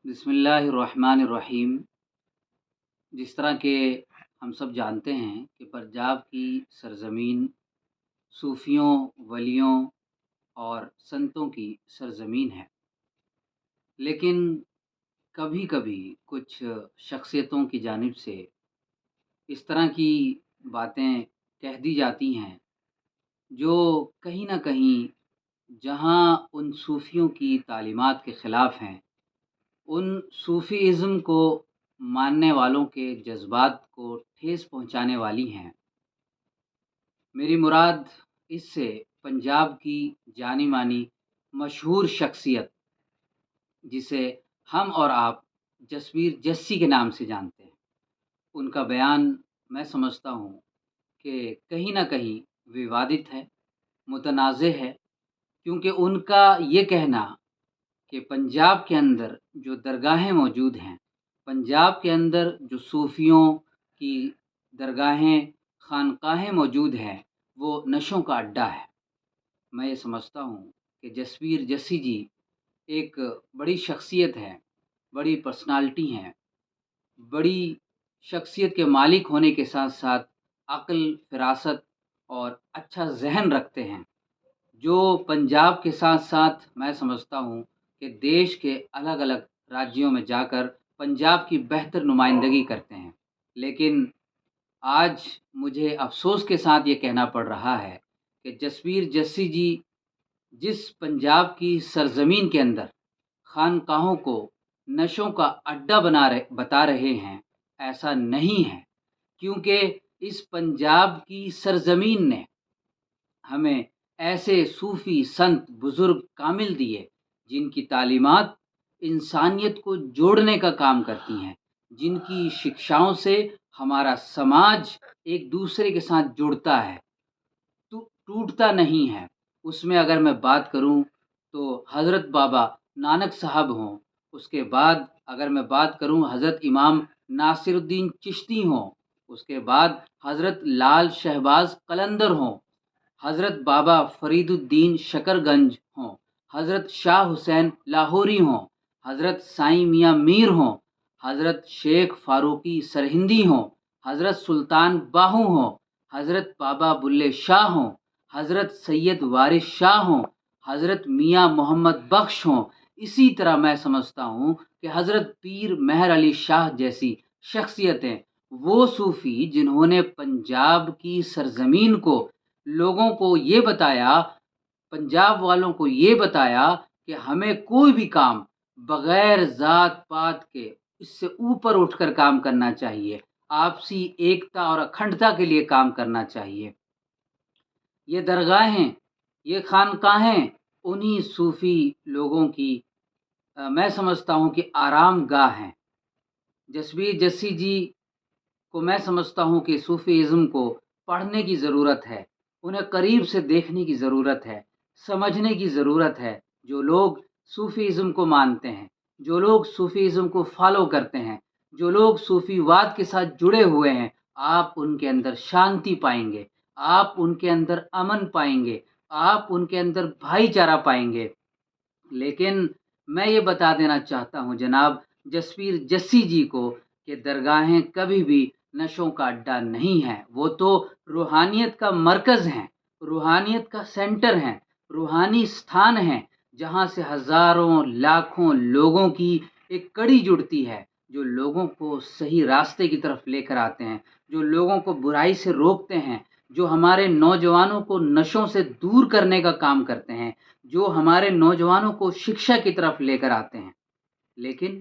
بسم اللہ الرحمن الرحیم۔ جس طرح کہ ہم سب جانتے ہیں کہ پنجاب کی سرزمین صوفیوں، ولیوں اور سنتوں کی سرزمین ہے، لیکن کبھی کبھی کچھ شخصیتوں کی جانب سے اس طرح کی باتیں کہہ دی جاتی ہیں جو کہیں نہ کہیں جہاں ان صوفیوں کی تعلیمات کے خلاف ہیں، ان صوفی ازم کو ماننے والوں کے جذبات کو ٹھیس پہنچانے والی ہیں۔ میری مراد اس سے پنجاب کی جانی مانی مشہور شخصیت جسے ہم اور آپ جسبیر جسی کے نام سے جانتے ہیں، ان کا بیان میں سمجھتا ہوں کہ کہیں نہ کہیں ووادت ہے، متنازع ہے، کیونکہ ان کا یہ کہنا کہ پنجاب کے اندر جو درگاہیں موجود ہیں، پنجاب کے اندر جو صوفیوں کی درگاہیں، خانقاہیں موجود ہیں، وہ نشوں کا اڈا ہے۔ میں یہ سمجھتا ہوں کہ جسبیر جسی جی ایک بڑی شخصیت ہے، بڑی پرسنالٹی ہیں، بڑی شخصیت کے مالک ہونے کے ساتھ ساتھ عقل، فراست اور اچھا ذہن رکھتے ہیں، جو پنجاب کے ساتھ ساتھ میں سمجھتا ہوں کہ دیش کے الگ الگ راجیوں میں جا کر پنجاب کی بہتر نمائندگی کرتے ہیں۔ لیکن آج مجھے افسوس کے ساتھ یہ کہنا پڑ رہا ہے کہ جسبیر جسی جی جس پنجاب کی سرزمین کے اندر خانقاہوں کو نشوں کا اڈا بتا رہے ہیں، ایسا نہیں ہے، کیونکہ اس پنجاب کی سرزمین نے ہمیں ایسے صوفی سنت بزرگ کامل دیے جن کی تعلیمات انسانیت کو جوڑنے کا کام کرتی ہیں، جن کی شکشاؤں سے ہمارا سماج ایک دوسرے کے ساتھ جڑتا ہے، تو ٹوٹتا نہیں ہے۔ اس میں اگر میں بات کروں تو حضرت بابا نانک صاحب ہوں، اس کے بعد اگر میں بات کروں حضرت امام ناصر الدین چشتی ہوں، اس کے بعد حضرت لال شہباز قلندر ہوں، حضرت بابا فرید الدین شکر گنج ہوں، حضرت شاہ حسین لاہوری ہوں، حضرت سائیں میاں میر ہوں، حضرت شیخ فاروقی سرہندی ہوں، حضرت سلطان باہو ہوں، حضرت بابا بلے شاہ ہوں، حضرت سید وارث شاہ ہوں، حضرت میاں محمد بخش ہوں۔ اسی طرح میں سمجھتا ہوں کہ حضرت پیر مہر علی شاہ جیسی شخصیتیں، وہ صوفی جنہوں نے پنجاب کی سرزمین کو لوگوں کو یہ بتایا، پنجاب والوں کو یہ بتایا کہ ہمیں کوئی بھی کام بغیر ذات پات کے اس سے اوپر اٹھ کر کام کرنا چاہیے، آپسی ایکتا اور اکھنڈتا کے لیے کام کرنا چاہیے۔ یہ درگاہیں، یہ خانقاہیں انہی صوفی لوگوں کی میں سمجھتا ہوں کہ آرام گاہ ہیں۔ جسبیر جسی جی کو میں سمجھتا ہوں کہ صوفی ازم کو پڑھنے کی ضرورت ہے، انہیں قریب سے دیکھنے کی ضرورت ہے، سمجھنے کی ضرورت ہے۔ جو لوگ صوفی ازم کو مانتے ہیں، جو لوگ صوفی ازم کو فالو کرتے ہیں، جو لوگ صوفی واد کے ساتھ جڑے ہوئے ہیں، آپ ان کے اندر شانتی پائیں گے، آپ ان کے اندر امن پائیں گے، آپ ان کے اندر بھائی چارہ پائیں گے۔ لیکن میں یہ بتا دینا چاہتا ہوں جناب جسبیر جسی جی کو کہ درگاہیں کبھی بھی نشوں کا اڈا نہیں ہیں، وہ تو روحانیت کا مرکز ہیں، روحانیت کا سینٹر ہیں، روحانی ستھان ہیں، جہاں سے ہزاروں لاکھوں لوگوں کی ایک کڑی جڑتی ہے، جو لوگوں کو صحیح راستے کی طرف لے کر آتے ہیں، جو لوگوں کو برائی سے روکتے ہیں، جو ہمارے نوجوانوں کو نشوں سے دور کرنے کا کام کرتے ہیں، جو ہمارے نوجوانوں کو شکشا کی طرف لے کر آتے ہیں۔ لیکن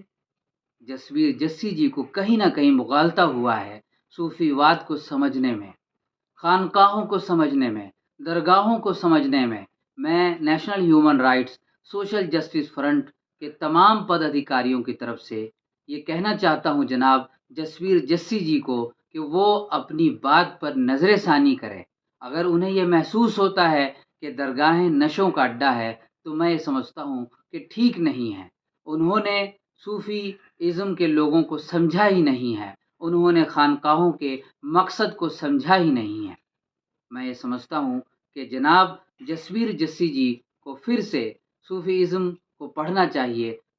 جسبیر جسی جی کو کہیں نہ کہیں مغالطہ ہوا ہے صوفی واد کو سمجھنے میں، خانقاہوں کو سمجھنے میں، درگاہوں کو سمجھنے میں۔ میں national human rights social justice front کے تمام پد ادھیکاریوں کی طرف سے یہ کہنا چاہتا ہوں جناب جسبیر جسی جی کو کہ وہ اپنی بات پر نظر ثانی کرے۔ اگر انہیں یہ محسوس ہوتا ہے کہ درگاہیں نشوں کا اڈا ہے تو میں یہ سمجھتا ہوں کہ ٹھیک نہیں ہے، انہوں نے صوفی ازم کے لوگوں کو سمجھا ہی نہیں ہے، انہوں نے خانقاہوں کے مقصد کو سمجھا ہی نہیں ہے۔ میں یہ سمجھتا ہوں کہ جناب جسبیر جسی جی کو پھر سے صوفی ازم کو پڑھنا چاہیے،